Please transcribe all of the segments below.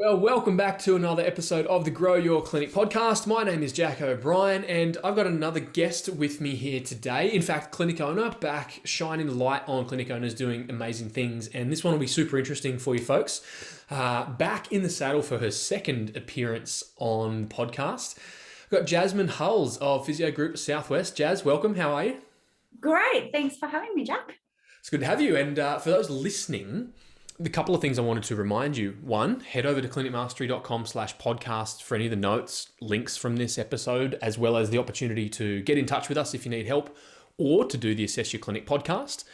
Well, welcome back to another episode of the Grow Your Clinic podcast. My name is Jack O'Brien, and I've got another guest with me here today. In fact, clinic owner, back shining light on clinic owners doing amazing things. And this one will be super interesting for you folks. Back in the saddle for her second appearance on podcast. We've got Jasmine Hulls of Physio Group Southwest. Jazz, welcome. How are you? Great. Thanks for having me, Jack. It's good to have you. And for those listening, the couple of things I wanted to remind you. One, head over to clinicmastery.com/podcast for any of the notes, links from this episode, as well as the opportunity to get in touch with us if you need help or to do the Assess Your Clinic podcast.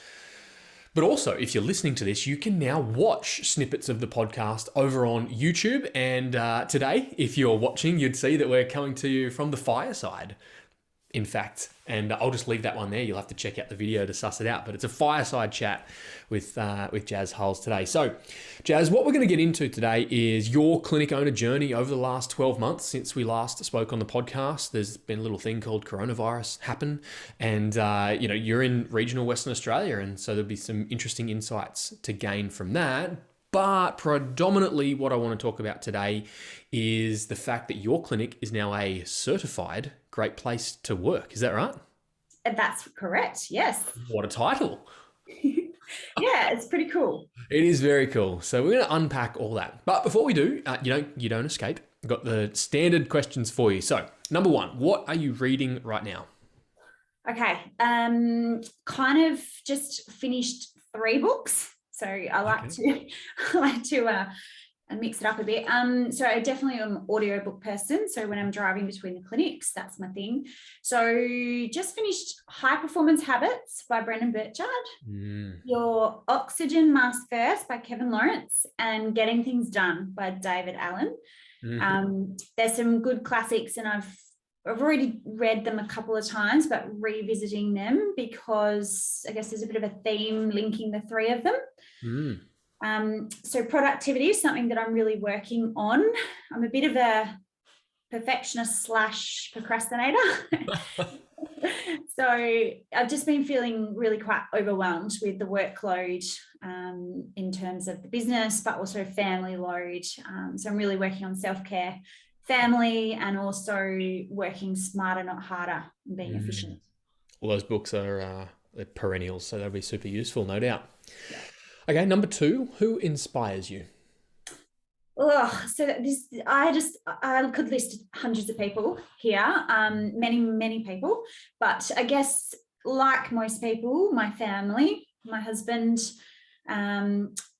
But also, if you're listening to this, you can now watch snippets of the podcast over on YouTube. And today, if you're watching, you'd see that we're coming to you from the fireside, in fact. And I'll just leave that one there. You'll have to check out the video to suss it out. But it's a fireside chat with Jazz Hulls today. So, Jazz, what we're going to get into today is your clinic owner journey over the last 12 months since we last spoke on the podcast. There's been a little thing called coronavirus happen. And, you're in regional Western Australia. And so there'll be some interesting insights to gain from that. But predominantly what I want to talk about today is the fact that your clinic is now a certified Great Place to Work. Is that right? That's correct. Yes. What a title. Yeah, it's pretty cool. It is very cool. So we're going to unpack all that. But before we do, you don't escape. I've got the standard questions for you. So number one, what are you reading right now? Okay. Kind of just finished 3 books. So I like to mix it up a bit. So I definitely am an audiobook person. So when I'm driving between the clinics, that's my thing. So just finished High Performance Habits by Brendan Burchard, Your Oxygen Mask First by Kevin Lawrence, and Getting Things Done by David Allen. There's some good classics, and I've already read them a couple of times, but revisiting them because I guess there's a bit of a theme linking the 3 of them. So productivity is something that I'm really working on. I'm a bit of a perfectionist / procrastinator. So I've just been feeling really quite overwhelmed with the workload in terms of the business, but also family load. So I'm really working on self-care, family, and also working smarter, not harder, and being efficient. Well, those books are they're perennials, so they'll be super useful, no doubt. Yeah. Okay, number 2, who inspires you? Oh, so this, I could list hundreds of people here, many people, but I guess like most people, my family, my husband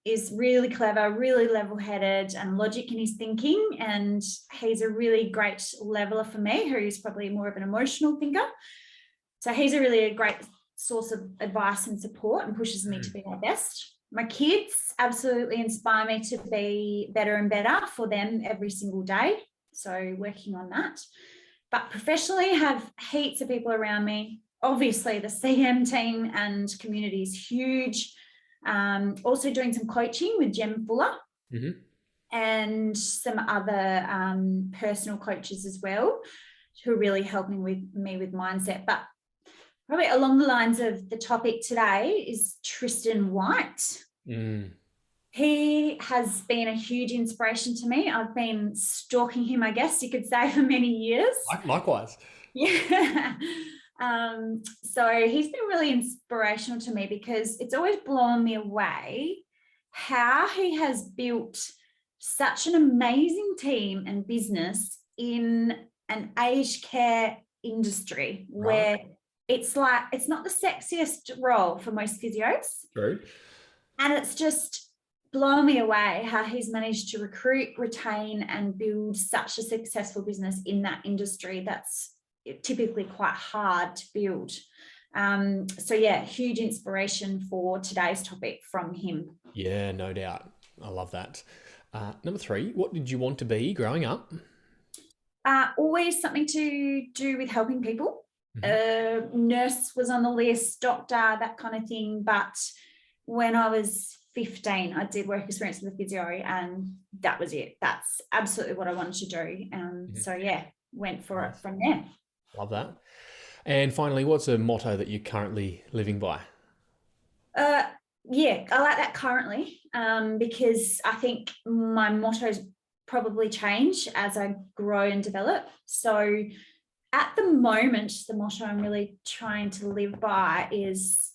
is really clever, really level-headed and logic in his thinking, and he's a really great leveler for me, who's probably more of an emotional thinker. So he's a really great source of advice and support and pushes me to be my best. My kids absolutely inspire me to be better and better for them every single day. So working on that. But professionally, have heaps of people around me. Obviously, the CM team and community is huge. Also doing some coaching with Jem Fuller and some other personal coaches as well, who are really helping me with mindset. But probably along the lines of the topic today is Tristan White. He has been a huge inspiration to me. I've been stalking him, I guess you could say, for many years. Likewise. Yeah. So he's been really inspirational to me because it's always blown me away how he has built such an amazing team and business in an aged care industry where it's like, it's not the sexiest role for most physios. True. And it's just blown me away how he's managed to recruit, retain, and build such a successful business in that industry that's typically quite hard to build. So yeah, huge inspiration for today's topic from him. Yeah, no doubt. I love that. Number 3, what did you want to be growing up? Always something to do with helping people. Nurse was on the list, doctor, that kind of thing. But when I was 15, I did work experience with a physio, and that was it. That's absolutely what I wanted to do. So yeah, went for it from there. Love that. And finally, what's a motto that you're currently living by? Yeah, I like that currently, because I think my motto's probably change as I grow and develop. So at the moment, the motto I'm really trying to live by is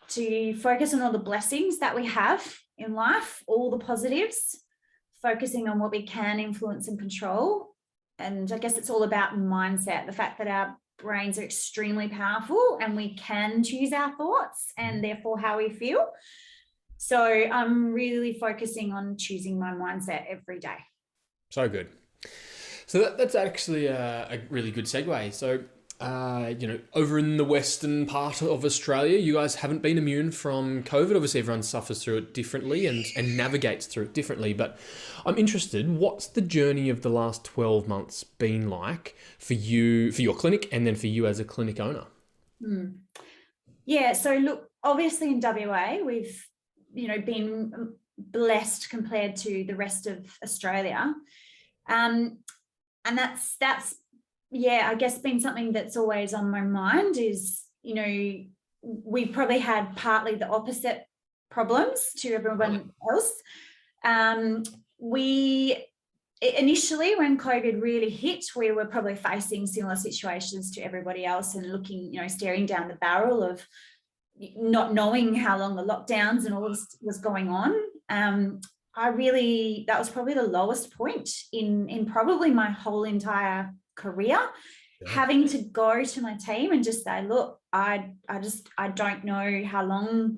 to focus on all the blessings that we have in life, all the positives, focusing on what we can influence and control. And I guess it's all about mindset, the fact that our brains are extremely powerful and we can choose our thoughts and therefore how we feel. So I'm really focusing on choosing my mindset every day. So good. So that's actually a really good segue. So, over in the western part of Australia, you guys haven't been immune from COVID. Obviously, everyone suffers through it differently and navigates through it differently. But I'm interested, what's the journey of the last 12 months been like for you, for your clinic, and then for you as a clinic owner? Yeah, so look, obviously in WA, we've, been blessed compared to the rest of Australia. And that's I guess been something that's always on my mind is, we've probably had partly the opposite problems to everyone else. We initially, when COVID really hit, we were probably facing similar situations to everybody else and looking, staring down the barrel of not knowing how long the lockdowns and all this was going on. That was probably the lowest point in probably my whole entire career, having to go to my team and just say, look, I don't know how long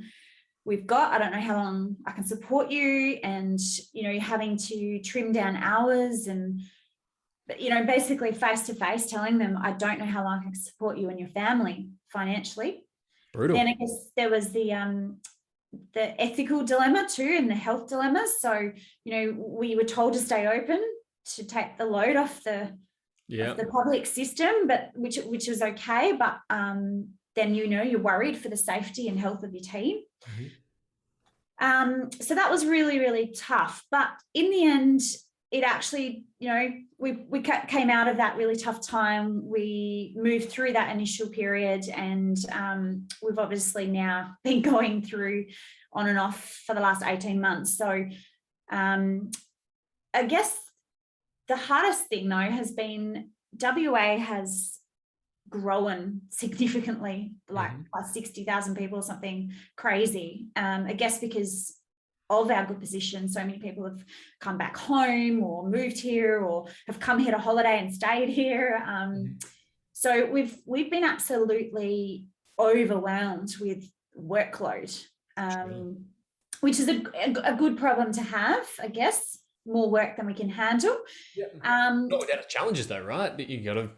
we've got. I don't know how long I can support you, and, having to trim down hours and, basically face to face telling them, I don't know how long I can support you and your family financially. Brutal. Then I guess there was the ethical dilemma too, and the health dilemma. So, we were told to stay open to take the load off the public system, but which was okay. But then, you're worried for the safety and health of your team. So that was really, really tough. But in the end, it actually, we came out of that really tough time. We moved through that initial period, and we've obviously now been going through on and off for the last 18 months. So I guess the hardest thing, though, has been WA has grown significantly, like by 60,000 people or something crazy. I guess because of our good position, so many people have come back home or moved here or have come here to holiday and stayed here. So we've been absolutely overwhelmed with workload, which is a good problem to have, I guess. More work than we can handle. Not without its challenges, though, right? You got to.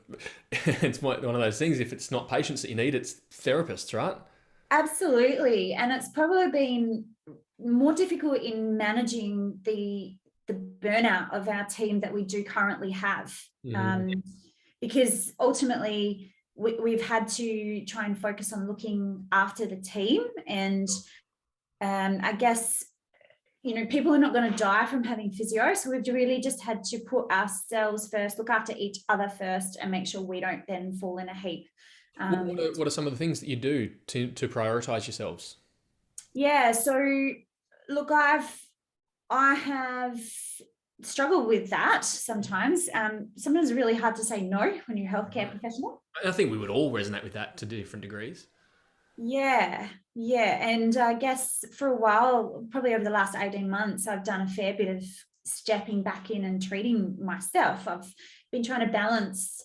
It's one of those things. If it's not patients that you need, it's therapists, right? Absolutely, and it's probably been more difficult in managing the burnout of our team that we do currently have, because ultimately we've had to try and focus on looking after the team, and I guess, people are not going to die from having physio, so we've really just had to put ourselves first, look after each other first, and make sure we don't then fall in a heap. What are some of the things that you do to prioritize yourselves? Yeah, so look, I have struggled with that sometimes. Sometimes it's really hard to say no when you're a healthcare professional. I think we would all resonate with that to different degrees. Yeah. And I guess for a while, probably over the last 18 months, I've done a fair bit of stepping back in and treating myself. I've been trying to balance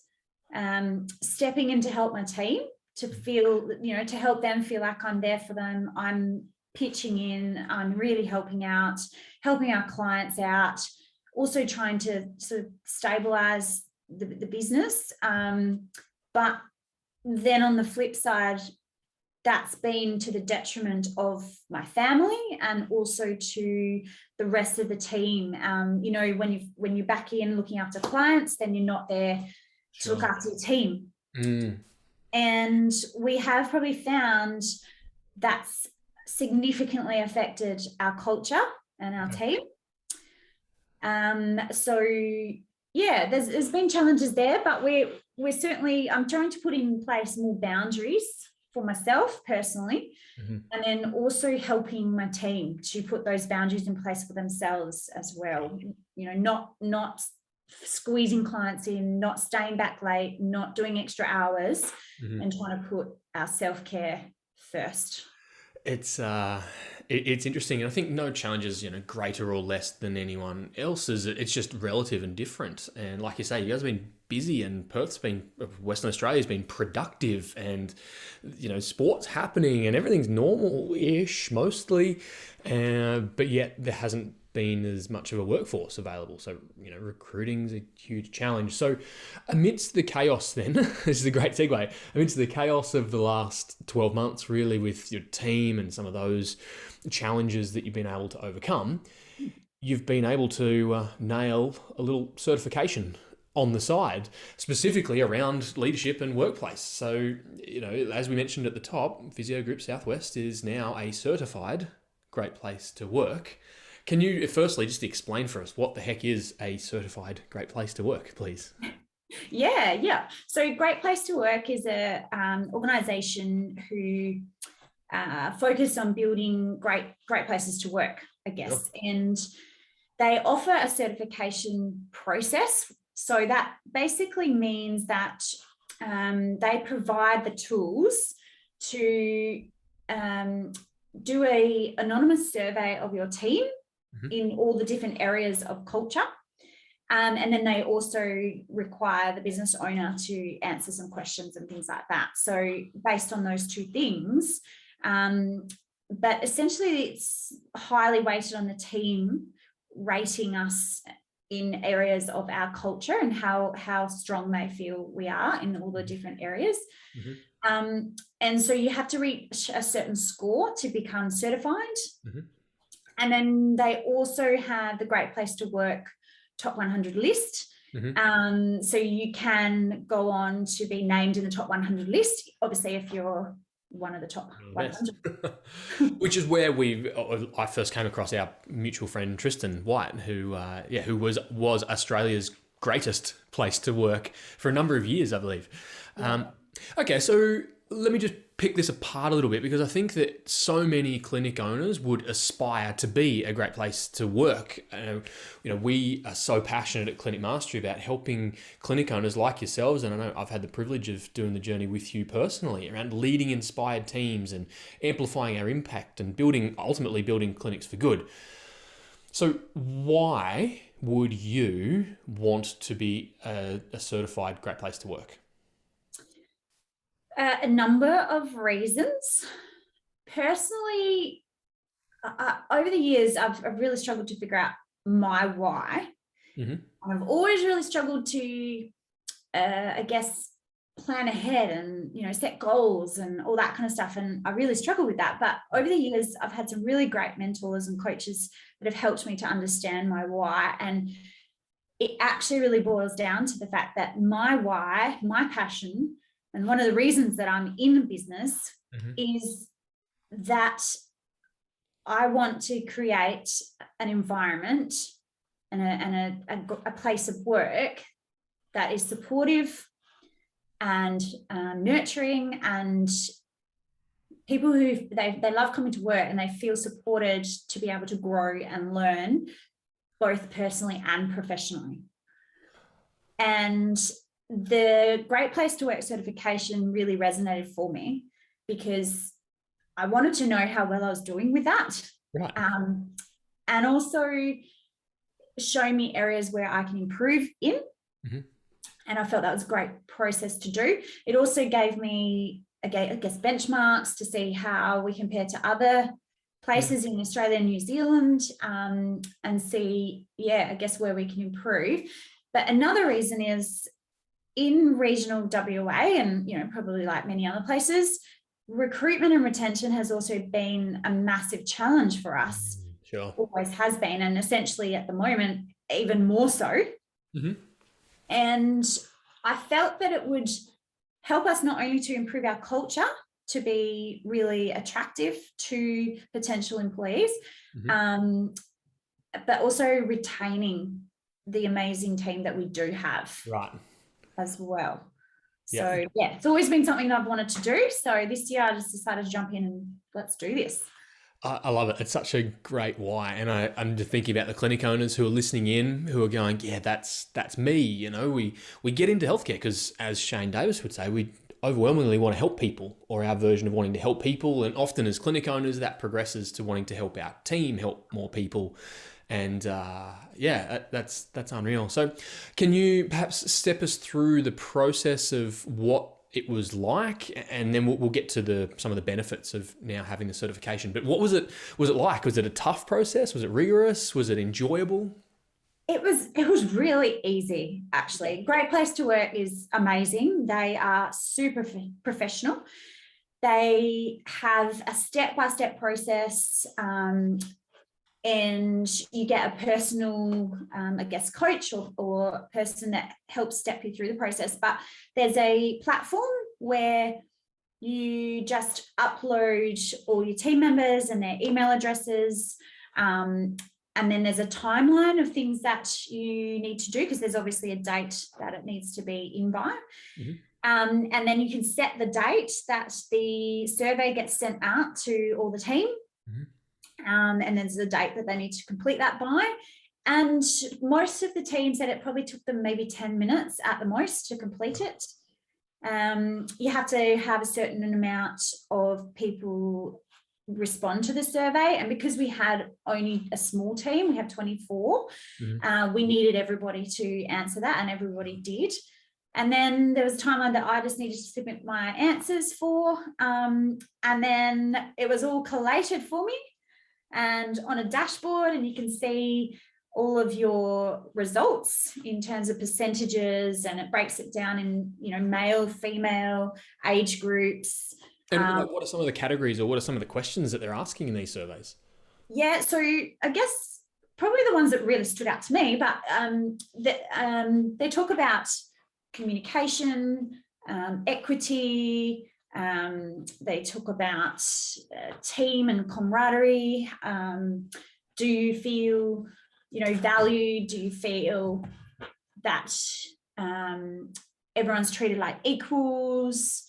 stepping in to help my team, to feel, to help them feel like I'm there for them. I'm pitching in, I'm really helping our clients out, also trying to sort of stabilize the business. But then on the flip side, that's been to the detriment of my family and also to the rest of the team. When you're back in looking after clients, then you're not there to look after your team. And we have probably found that's significantly affected our culture and our team. So yeah, there's been challenges there, but we're certainly, I'm trying to put in place more boundaries for myself personally, Mm-hmm. and then also helping my team to put those boundaries in place for themselves as well. You know, not squeezing clients in, not staying back late, not doing extra hours, Mm-hmm. and trying to put our self-care first. It's interesting. And I think no challenge is, greater or less than anyone else's. It's just relative and different. And like you say, you guys have been busy, and Western Australia's been productive, and, sport's happening and everything's normal-ish mostly. But yet there hasn't been as much of a workforce available. So, recruiting's a huge challenge. So amidst the chaos then, this is a great segue, amidst the chaos of the last 12 months, really, with your team and some of those challenges that you've been able to overcome, you've been able to nail a little certification on the side, specifically around leadership and workplace. So, as we mentioned at the top, Physio Group Southwest is now a certified great place to work. Can you firstly just explain for us what the heck is a certified great place to work, please? Yeah. So Great Place to Work is a organisation who focus on building great places to work, I guess. Sure. And they offer a certification process. So that basically means that they provide the tools to do an anonymous survey of your team in all the different areas of culture. And then they also require the business owner to answer some questions and things like that. So based on those two things, but essentially it's highly weighted on the team rating us in areas of our culture and how strong they feel we are in all the different areas. And so you have to reach a certain score to become certified. And then they also have the Great Place to Work Top 100 list. So you can go on to be named in the Top 100 list, obviously, if you're one of the top 100. Which is where I first came across our mutual friend Tristan White, who was Australia's greatest place to work for a number of years, I believe. Okay, so let me just pick this apart a little bit, because I think that so many clinic owners would aspire to be a great place to work. We are so passionate at Clinic Mastery about helping clinic owners like yourselves, and I know I've had the privilege of doing the journey with you personally around leading inspired teams and amplifying our impact and ultimately building clinics for good. So why would you want to be a certified great place to work? A number of reasons. Personally, over the years, I've really struggled to figure out my why. I've always really struggled to, I guess, plan ahead and, set goals and all that kind of stuff. And I really struggle with that. But over the years, I've had some really great mentors and coaches that have helped me to understand my why. And it actually really boils down to the fact that my why, my passion, and one of the reasons that I'm in business is that I want to create an environment and a place of work that is supportive and nurturing, and people who they love coming to work and they feel supported to be able to grow and learn both personally and professionally. And the Great Place to Work certification really resonated for me because I wanted to know how well I was doing with that. Right. And also show me areas where I can improve in. And I felt that was a great process to do. It also gave me, I guess, benchmarks to see how we compare to other places in Australia and New Zealand, and see, I guess, where we can improve. But another reason is, in regional WA and, probably like many other places, recruitment and retention has also been a massive challenge for us. Sure. Always has been. And essentially at the moment, even more so. And I felt that it would help us not only to improve our culture, to be really attractive to potential employees, but also retaining the amazing team that we do have. Right. As well. So yeah, it's always been something that I've wanted to do. So this year I just decided to jump in and let's do this. I love it. It's such a great why. And I'm just thinking about the clinic owners who are listening in, who are going, yeah, that's me. You know, we get into healthcare because, as Shane Davis would say, we overwhelmingly want to help people, or our version of wanting to help people. And often as clinic owners, that progresses to wanting to help our team, help more people. And that's unreal. So can you perhaps step us through the process of what it was like, and then we'll get to some of the benefits of now having the certification. But what was it like? Was it a tough process? Was it rigorous? Was it enjoyable? It was really easy, actually. Great Place to Work is amazing. They are super professional. They have a step-by-step process, and you get a personal, coach or person that helps step you through the process. But there's a platform where you just upload all your team members and their email addresses. And then there's a timeline of things that you need to do, because there's obviously a date that it needs to be in by. And then you can set the date that the survey gets sent out to all the team. And there's a date that they need to complete that by. And most of the team said it probably took them maybe 10 minutes at the most to complete it. You have to have a certain amount of people respond to the survey. And because we had only a small team, we have 24, we needed everybody to answer that, and everybody did. And then there was a timeline that I just needed to submit my answers for. And then it was all collated for me and on a dashboard, and you can see all of your results in terms of percentages, and it breaks it down in, male, female, age groups. And what are some of the categories, or what are some of the questions that they're asking in these surveys? Yeah, so I guess probably the ones that really stood out to me, but they talk about communication, equity. They talk about team and camaraderie. Do you feel, valued? Do you feel that everyone's treated like equals?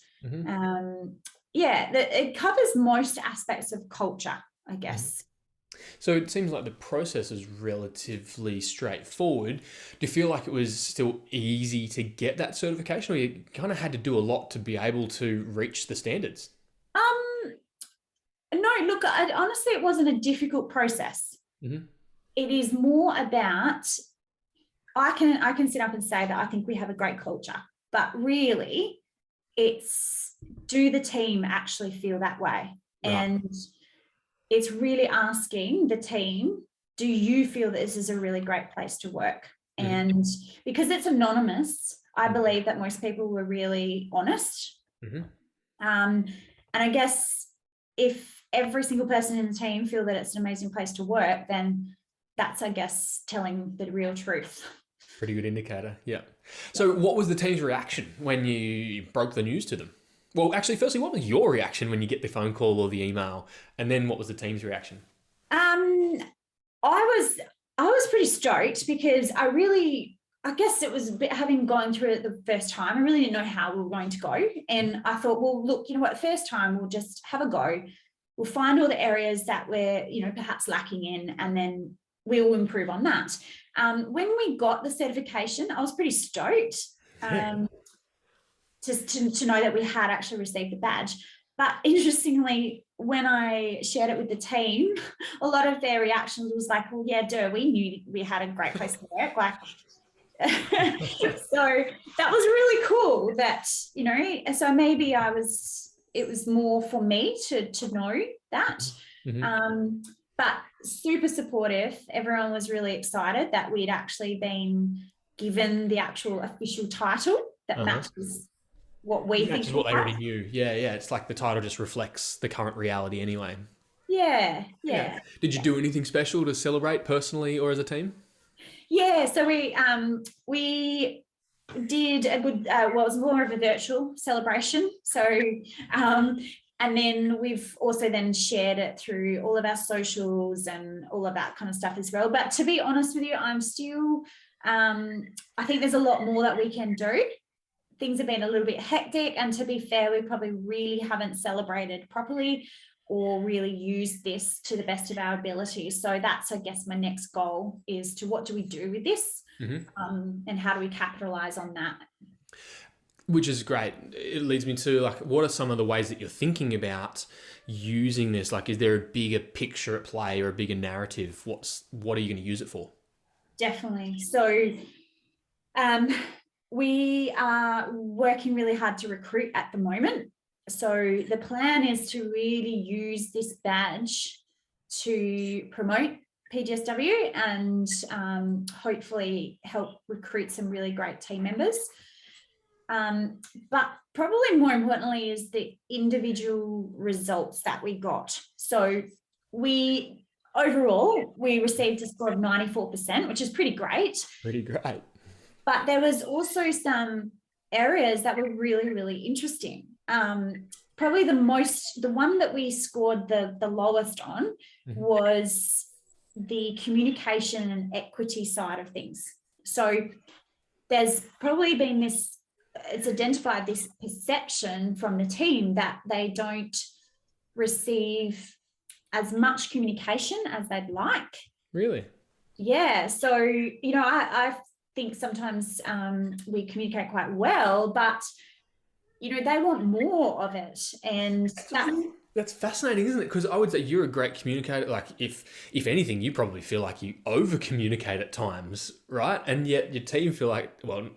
It covers most aspects of culture, I guess. So it seems like the process is relatively straightforward. Do you feel like it was still easy to get that certification, or you kind of had to do a lot to be able to reach the standards? No, look, honestly, it wasn't a difficult process. It is more about, I can sit up and say that I think we have a great culture, but really it's, do the team actually feel that way? Right. And it's really asking the team, do you feel that this is a really great place to work? And because it's anonymous, I believe that most people were really honest. And I guess if every single person in the team feel that it's an amazing place to work, then that's, I guess, telling the real truth. Pretty good indicator, yeah. So what was the team's reaction when you broke the news to them? Well, actually, firstly, what was your reaction when you get the phone call or the email? And then what was the team's reaction? I was pretty stoked, because I guess it was a bit, having gone through it the first time, I really didn't know how we were going to go. And I thought, well, look, you know what, the first time we'll just have a go. We'll find all the areas that we're, perhaps lacking in, and then we will improve on that. When we got the certification, I was pretty stoked. Just to know that we had actually received the badge. But interestingly, when I shared it with the team, a lot of their reactions was like, well, yeah, we knew we had a great place to work. So that was really cool that, so maybe it was more for me to know that. But super supportive. Everyone was really excited that we'd actually been given the actual official title that matches what we think. Which is what they already knew. Yeah. It's like the title just reflects the current reality anyway. Yeah. Did you do anything special to celebrate personally or as a team? Yeah, so we did a good, it was more of a virtual celebration. So, and then we've also then shared it through all of our socials and all of that kind of stuff as well. But to be honest with you, I'm still, I think there's a lot more that we can do. things have been a little bit hectic, and to be fair, we probably really haven't celebrated properly or really used this to the best of our ability. So that's, I guess, my next goal is to what do we do with this, and how do we capitalize on that? Which is great. It leads me to, like, what are some of the ways that you're thinking about using this? Like, is there a bigger picture at play or a bigger narrative? What are you going to use it for? Definitely. So we are working really hard to recruit at the moment. So the plan is to really use this badge to promote PGSW and hopefully help recruit some really great team members. But probably more importantly is the individual results that we got. So overall, we received a score of 94%, which is pretty great. Pretty great. But there was also some areas that were really, really interesting. Probably the one that we scored the lowest on was the communication and equity side of things. So there's probably been it's identified this perception from the team that they don't receive as much communication as they'd like. Really? Yeah. So, I think sometimes we communicate quite well, but, they want more of it. And that's fascinating, isn't it? Because I would say you're a great communicator. Like, if anything, you probably feel like you over communicate at times, right? And yet your team feel like, well,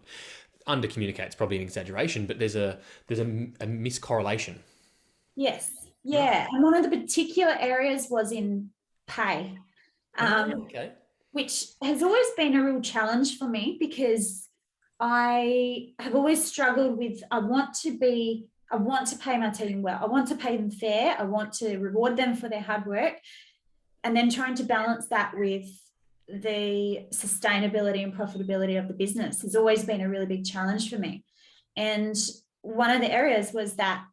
under communicate is probably an exaggeration, but there's a miscorrelation. Yes. Yeah. And one of the particular areas was in pay, which has always been a real challenge for me, because I have always struggled with, I want to pay my team well. I want to pay them fair. I want to reward them for their hard work. And then trying to balance that with the sustainability and profitability of the business has always been a really big challenge for me. And one of the areas was that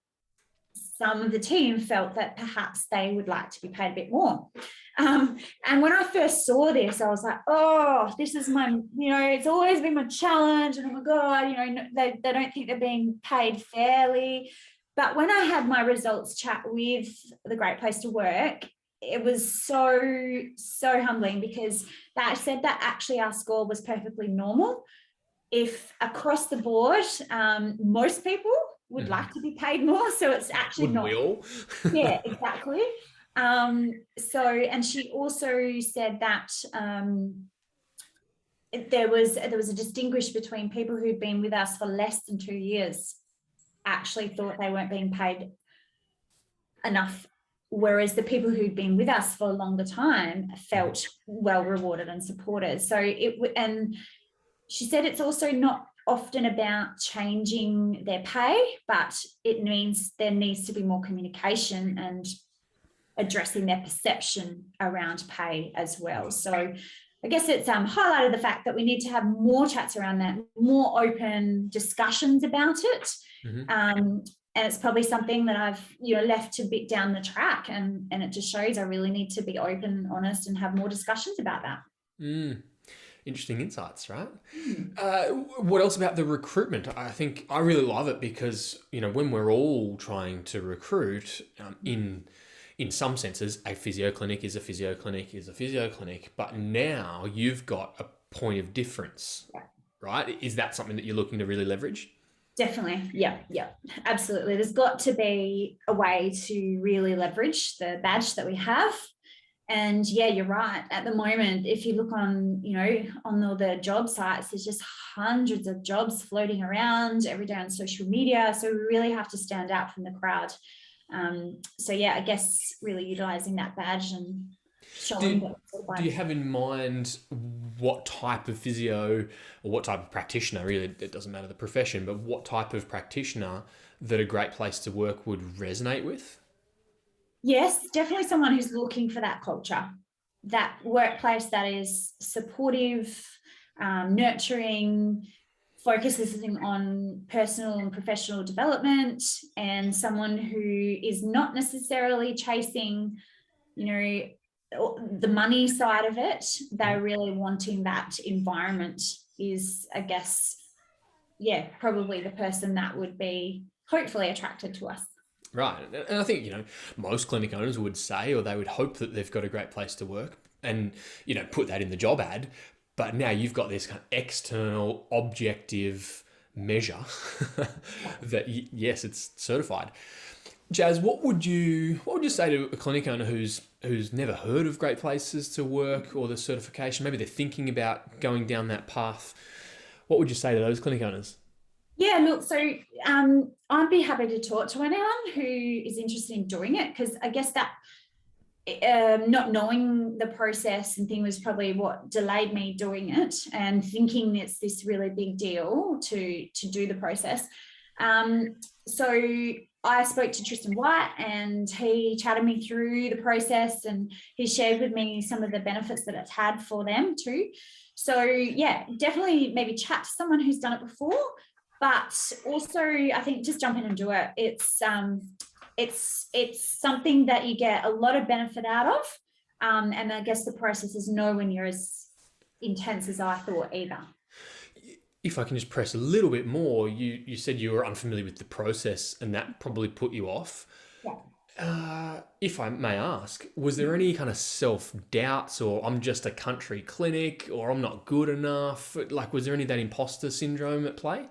some of the team felt that perhaps they would like to be paid a bit more. And when I first saw this, I was like, oh, this is it's always been my challenge. And oh my God, they don't think they're being paid fairly. But when I had my results chat with the Great Place to Work, it was so, so humbling, because that said that actually our score was perfectly normal. If across the board, most people would like to be paid more. So it's actually Wouldn't we all? Yeah, exactly. And she also said that there was a distinguish between people who'd been with us for less than 2 years actually thought they weren't being paid enough, whereas the people who'd been with us for a longer time felt well rewarded and supported. So and she said it's also not often about changing their pay, but it means there needs to be more communication and addressing their perception around pay as well. So I guess it's highlighted the fact that we need to have more chats around that, more open discussions about it. And it's probably something that I've left a bit down the track, and it just shows I really need to be open, honest, and have more discussions about that. Interesting insights, right? What else about the recruitment? I think I really love it because, when we're all trying to recruit, in some senses, a physio clinic is a physio clinic is a physio clinic, but now you've got a point of difference, right? Is that something that you're looking to really leverage? Definitely. Yeah, absolutely. There's got to be a way to really leverage the badge that we have. And yeah, you're right. At the moment, if you look on, on all the job sites, there's just hundreds of jobs floating around every day on social media. So we really have to stand out from the crowd. So yeah, I guess really utilizing that badge and showing. Do you have in mind what type of physio or what type of practitioner, really, it doesn't matter the profession, but what type of practitioner that a Great Place to Work would resonate with? Yes, definitely someone who's looking for that culture, that workplace that is supportive, nurturing, focusing on personal and professional development, and someone who is not necessarily chasing, the money side of it. They're really wanting that environment is, I guess, probably the person that would be hopefully attracted to us. Right. And I think, most clinic owners would say, or they would hope that they've got a great place to work and, put that in the job ad. But now you've got this kind of external objective measure that, yes, it's certified. Jazz, what would you say to a clinic owner who's never heard of Great Places to Work or the certification? Maybe they're thinking about going down that path. What would you say to those clinic owners? Yeah, look, so I'd be happy to talk to anyone who is interested in doing it, because I guess that not knowing the process and thing was probably what delayed me doing it, and thinking it's this really big deal to do the process. So I spoke to Tristan White, and he chatted me through the process, and he shared with me some of the benefits that it's had for them too. So yeah, definitely maybe chat to someone who's done it before, but also I think just jump in and do it. It's something that you get a lot of benefit out of, and I guess the process is nowhere near as intense as I thought either. If I can just press a little bit more, you said you were unfamiliar with the process, and that probably put you off. Yeah. If I may ask, was there any kind of self-doubts, or I'm just a country clinic, or I'm not good enough? Like, was there any of that imposter syndrome at play?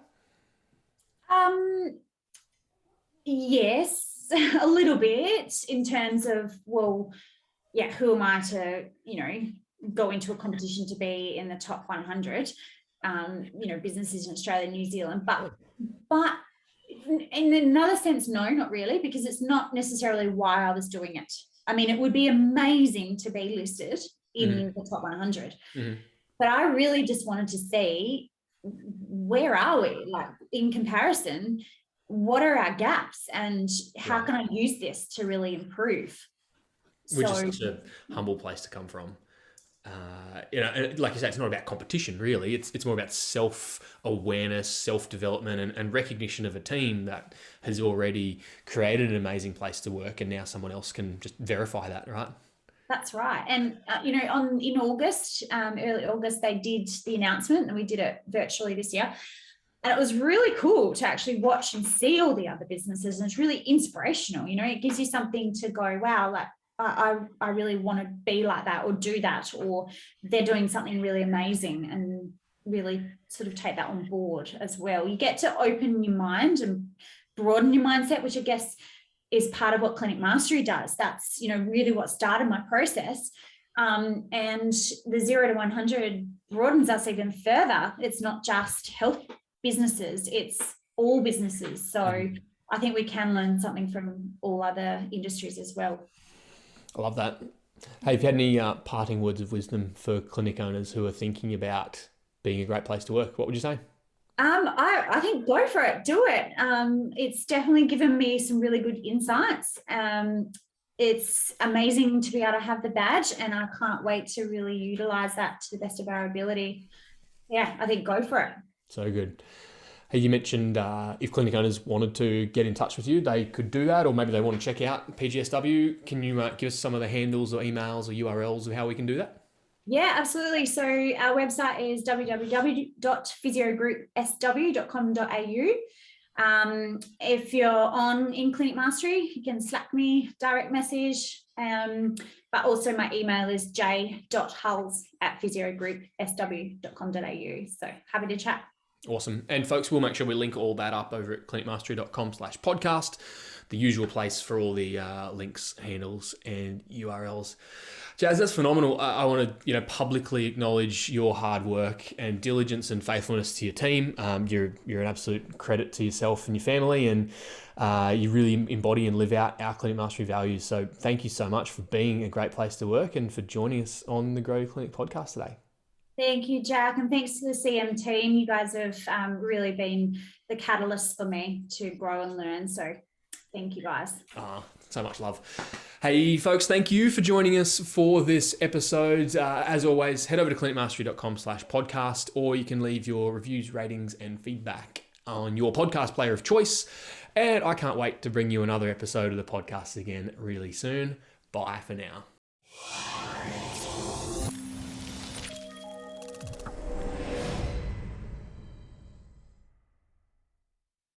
Yes, a little bit, in terms of, well, yeah, who am I to, go into a competition to be in the top 100, businesses in Australia, New Zealand, but in another sense, no, not really, because it's not necessarily why I was doing it. I mean, it would be amazing to be listed in the top 100, but I really just wanted to see, where are we, like, in comparison, what are our gaps, and how can I use this to really improve? Which is such a humble place to come from. Like you say, it's not about competition, really. It's more about self-awareness, self-development, and recognition of a team that has already created an amazing place to work, and now someone else can just verify that, right? That's right. And, in August, early August, they did the announcement, and we did it virtually this year. And it was really cool to actually watch and see all the other businesses. And it's really inspirational. It gives you something to go, wow, like, I really want to be like that, or do that, or they're doing something really amazing, and really sort of take that on board as well. You get to open your mind and broaden your mindset, which I guess is part of what Clinic Mastery does. That's, really what started my process. And the 0 to 100 broadens us even further. It's not just health businesses, it's all businesses. So I think we can learn something from all other industries as well. I love that. Hey, have you had any parting words of wisdom for clinic owners who are thinking about being a great place to work? What would you say? I think go for it, do it. It's definitely given me some really good insights. It's amazing to be able to have the badge, and I can't wait to really utilize that to the best of our ability. Yeah, I think go for it. So good. Hey, you mentioned if clinic owners wanted to get in touch with you, they could do that, or maybe they want to check out PGSW. Can you give us some of the handles or emails or URLs of how we can do that? Yeah, absolutely. So our website is www.physiogroup.sw.com.au. If you're in Clinic Mastery, you can Slack me, direct message. But also my email is j.hulls@physiogroup.sw.com.au. So happy to chat. Awesome. And folks, we'll make sure we link all that up over at clinicmastery.com/podcast, the usual place for all the links, handles, and URLs. Jazz, that's phenomenal. I want to, publicly acknowledge your hard work and diligence and faithfulness to your team. You're an absolute credit to yourself and your family, and you really embody and live out our Clinic Mastery values. So thank you so much for being a great place to work and for joining us on the Grow Clinic podcast today. Thank you, Jack, and thanks to the CM team. You guys have really been the catalyst for me to grow and learn. So thank you, guys. So much love. Hey, folks, thank you for joining us for this episode. As always, head over to clinicmastery.com/podcast, or you can leave your reviews, ratings, and feedback on your podcast player of choice. And I can't wait to bring you another episode of the podcast again really soon. Bye for now.